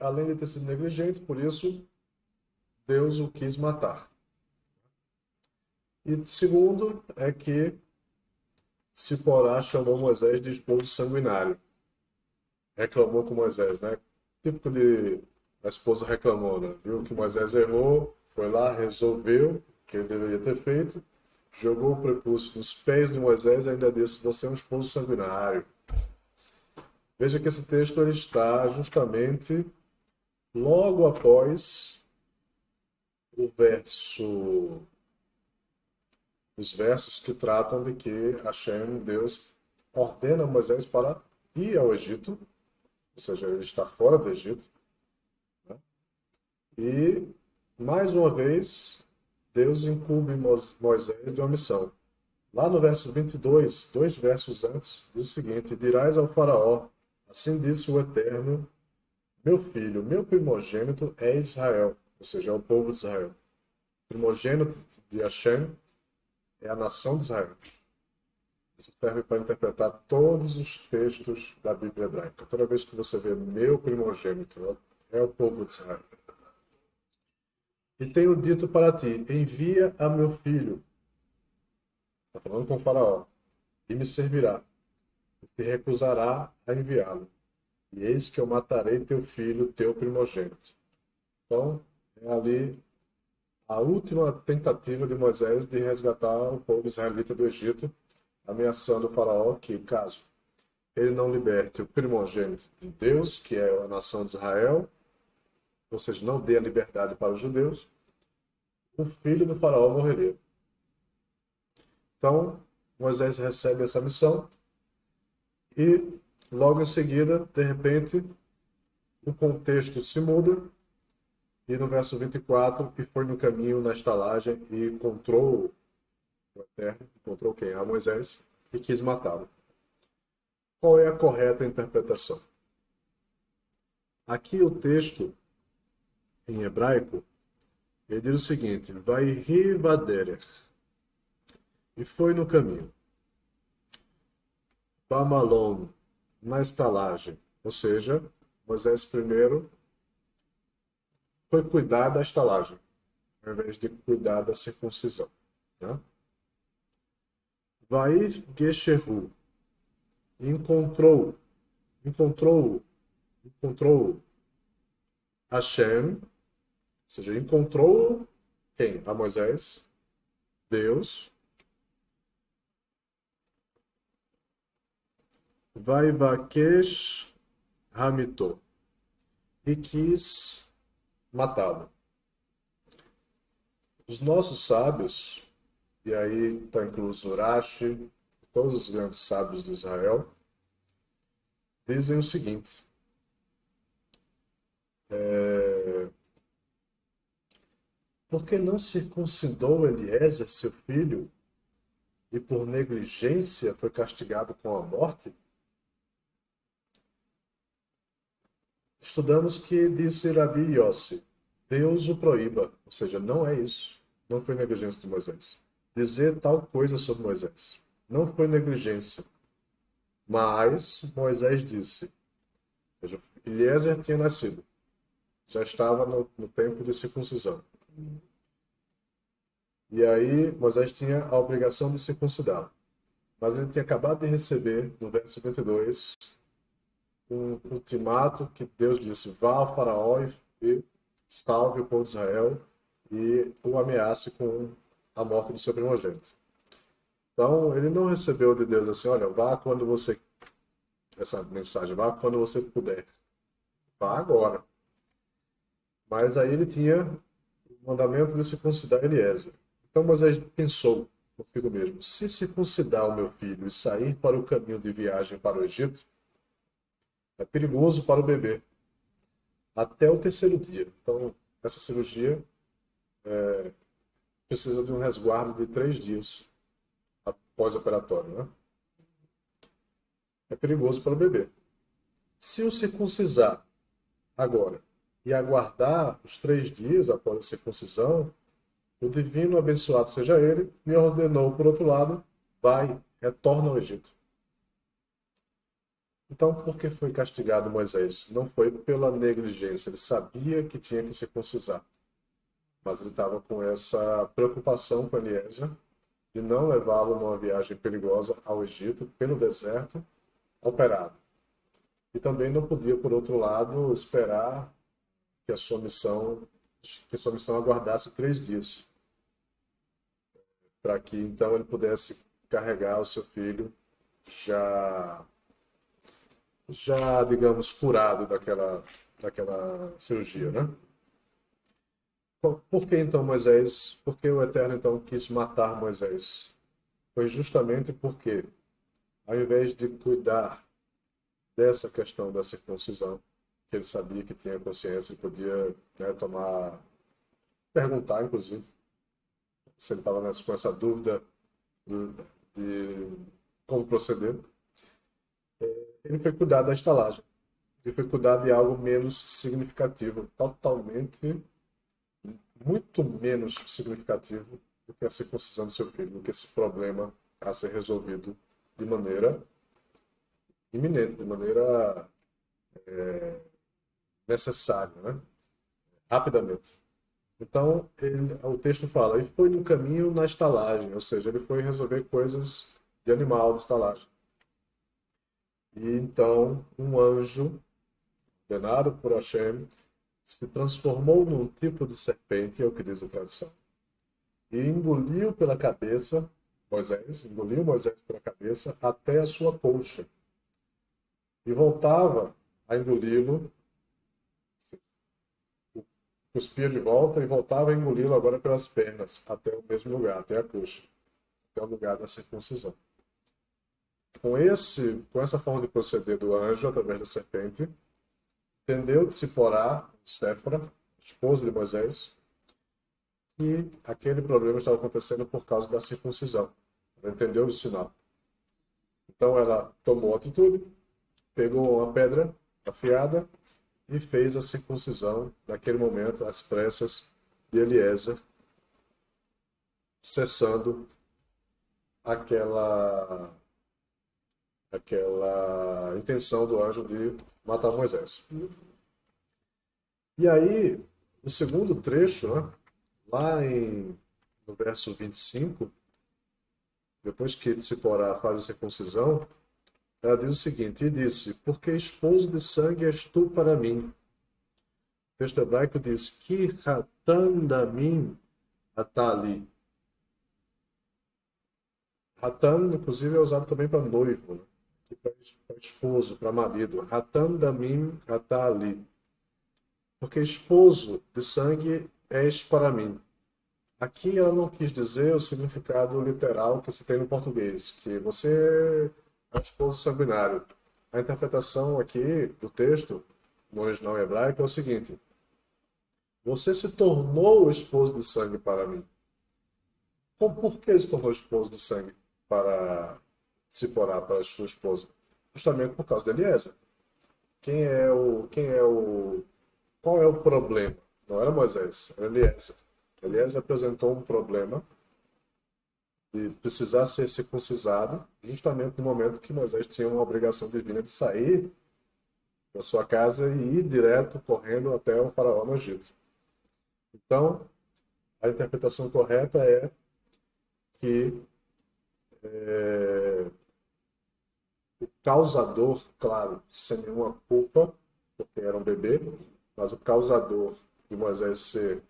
além de ter sido negligente, por isso Deus o quis matar. E segundo é que Ciporá chamou Moisés de esposo sanguinário. Reclamou com Moisés, né? Típico de a esposa reclamou, né? Viu que Moisés errou, foi lá, resolveu o que ele deveria ter feito, jogou o prepúcio nos pés de Moisés e ainda disse: Você é um esposo sanguinário. Veja que esse texto ele está justamente logo após o verso, os versos que tratam de que Hashem, Deus, ordena Moisés para ir ao Egito, ou seja, ele está fora do Egito, né? E, mais uma vez, Deus incumbe Moisés de uma missão. Lá no verso 22, dois versos antes, diz o seguinte: Dirás ao faraó, assim disse o Eterno, meu filho, meu primogênito é Israel, ou seja, é o povo de Israel. O primogênito de Hashem é a nação de Israel. Isso serve para interpretar todos os textos da Bíblia hebraica. Toda vez que você vê meu primogênito, é o povo de Israel. E tenho dito para ti, envia a meu filho. Está falando com o faraó. E me servirá. E se recusará a enviá-lo. E eis que eu matarei teu filho, teu primogênito. Então, é ali a última tentativa de Moisés de resgatar o povo israelita do Egito, ameaçando o faraó que, caso ele não liberte o primogênito de Deus, que é a nação de Israel, ou seja, não dê a liberdade para os judeus, o filho do faraó morreria. Então, Moisés recebe essa missão e, logo em seguida, de repente, o contexto se muda e no verso 24, e foi no caminho na estalagem e encontrou o Eterno, encontrou quem? A Moisés, e quis matá-lo. Qual é a correta interpretação? Aqui o texto, em hebraico, ele diz o seguinte: vai rivaderer, e foi no caminho. Bamalom, na estalagem, ou seja, Moisés primeiro foi cuidar da estalagem, ao invés de cuidar da circuncisão, né? Vai Gesheru, encontrou, encontrou, encontrou Hashem, ou seja, encontrou quem? A Moisés, Deus. Vai Vakesh Hamito, e quis matá-lo. Os nossos sábios, e aí está incluso Urashi, todos os grandes sábios de Israel, dizem o seguinte: por que não circuncidou Eliezer, seu filho, e por negligência foi castigado com a morte? Estudamos que disse Rabi Yossi, Deus o proíba, ou seja, não é isso. Não foi negligência de Moisés. Dizer tal coisa sobre Moisés. Não foi negligência. Mas Moisés disse, ou seja, Eliezer tinha nascido, já estava no tempo de circuncisão. E aí Moisés tinha a obrigação de circuncidá-lo. Mas ele tinha acabado de receber, no verso 52, um ultimato que Deus disse: vá ao faraó e salve o povo de Israel e o ameace com a morte do seu primogênito. Então, ele não recebeu de Deus assim: olha, vá quando você. Essa mensagem, vá quando você puder. Vá agora. Mas aí ele tinha o mandamento de circuncidar Eliezer. Então Moisés pensou consigo mesmo: se circuncidar o meu filho e sair para o caminho de viagem para o Egito, é perigoso para o bebê até o terceiro dia. Então, essa cirurgia precisa de um resguardo de 3 dias pós-operatório, né? É perigoso para o bebê. Se o circuncisar agora e aguardar os 3 dias após a circuncisão, o divino, abençoado seja ele, me ordenou, por outro lado, vai, retorna ao Egito. Então, por que foi castigado Moisés? Não foi pela negligência, ele sabia que tinha que circuncisar, mas ele estava com essa preocupação com Eliezer de não levá-lo numa viagem perigosa ao Egito, pelo deserto, operado. E também não podia, por outro lado, esperar que a sua missão aguardasse 3 dias, para que então ele pudesse carregar o seu filho já, digamos, curado daquela cirurgia, né? Por que então Moisés? Por que o Eterno então quis matar Moisés? Foi justamente porque, ao invés de cuidar dessa questão da circuncisão, que ele sabia que tinha consciência e podia, né, perguntar, inclusive, se ele estava com essa dúvida de como proceder, ele foi cuidar da estalagem. Ele foi cuidar de algo menos significativo, totalmente, muito menos significativo do que a circuncisão do seu filho, do que esse problema a ser resolvido de maneira iminente, de maneira necessária, né? Rapidamente. Então, o texto fala, ele foi no caminho na estalagem, ou seja, ele foi resolver coisas de animal, de estalagem. E então, um anjo, ordenado por Hashem, se transformou num tipo de serpente, é o que diz a tradição, e engoliu pela cabeça engoliu Moisés pela cabeça até a sua coxa, e voltava a engoli-lo, cuspia de volta e voltava a engoli-lo agora pelas pernas, até o mesmo lugar, até a coxa, até o lugar da circuncisão. Com essa forma de proceder do anjo, através da serpente, entendeu de Ciporá, Séfora, esposa de Moisés, que aquele problema estava acontecendo por causa da circuncisão. Ela entendeu o sinal. Então ela tomou atitude, pegou uma pedra afiada e fez a circuncisão, naquele momento, às pressas de Eliezer, cessando aquela intenção do anjo de matar Moisés. E aí, no segundo trecho, né, no verso 25, depois que Tsiporá faz a circuncisão, ela diz o seguinte, e disse, porque esposo de sangue és tu para mim. O texto hebraico diz, ki hatan damim atali. Hatan, inclusive, é usado também para noivo, né? Para esposo, para marido. Hatan damim atali. Porque esposo de sangue és para mim. Aqui ela não quis dizer o significado literal que se tem no português, que você é um esposo sanguinário. A interpretação aqui do texto, no original hebraico, é o seguinte: você se tornou o esposo de sangue para mim. Então, por que ele se tornou esposo de sangue para Ciporá, para a sua esposa? Justamente por causa de Eliezer. Qual é o problema? Não era Moisés, era Eliezer. Eliezer apresentou um problema de precisar ser circuncisado, justamente no momento que Moisés tinha uma obrigação divina de sair da sua casa e ir direto, correndo até o faraó no Egito. Então, a interpretação correta é que o causador, claro, sem nenhuma culpa, porque era um bebê, mas o causador de Moisés ser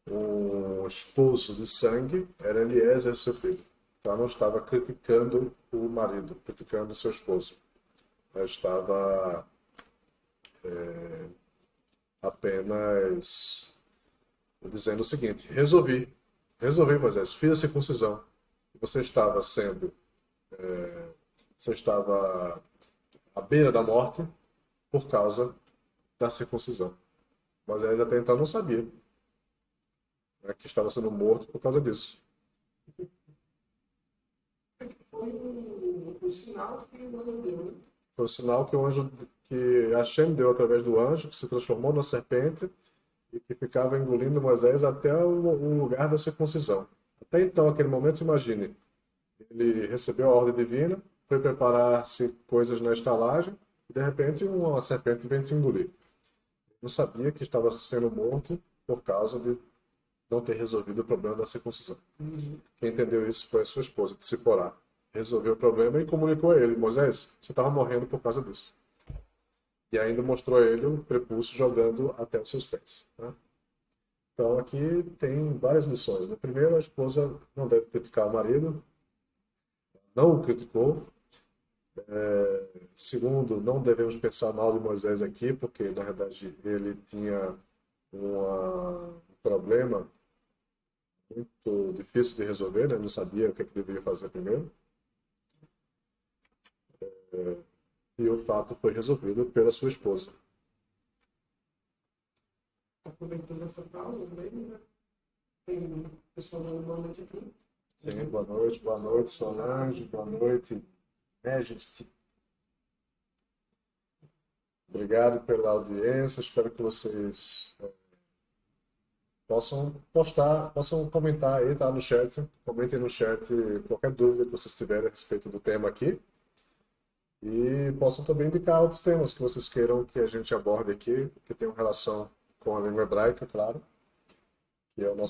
um esposo de sangue era Eliezer, seu filho. Então ela não estava criticando o marido, criticando seu esposo. Ela estava apenas dizendo o seguinte: resolvi, Moisés, fiz a circuncisão. Você estava você estava à beira da morte por causa da circuncisão. Moisés até então não sabia, né, que estava sendo morto por causa disso. Foi o sinal que o anjo deu, né? Foi o sinal que Hashem deu através do anjo, que se transformou na serpente e que ficava engolindo Moisés até o lugar da circuncisão. Até então, aquele momento, imagine, ele recebeu a ordem divina, foi preparar-se coisas na estalagem, e de repente uma serpente vem te engolir. Não sabia que estava sendo morto por causa de não ter resolvido o problema da circuncisão. Quem entendeu isso foi a sua esposa, de Ciporá. Resolveu o problema e comunicou a ele: Moisés, você estava morrendo por causa disso. E ainda mostrou a ele o prepúcio jogando até os seus pés. Né? Então aqui tem várias lições. Né? Primeiro, a esposa não deve criticar o marido, não o criticou. Segundo, não devemos pensar mal de Moisés aqui, porque na verdade ele tinha um problema muito difícil de resolver, né? Não sabia o que, é que deveria fazer primeiro. E o fato foi resolvido pela sua esposa. Aproveitando essa pausa mesmo, né? Tem um pessoal dando boa noite aqui. Sim, boa noite, Solange, boa noite, Majesty. Obrigado pela audiência, espero que vocês possam postar, possam comentar aí, tá, no chat. Comentem no chat qualquer dúvida que vocês tiverem a respeito do tema aqui. E possam também indicar outros temas que vocês queiram que a gente aborde aqui, que tenham relação com a língua hebraica, claro, que é o nosso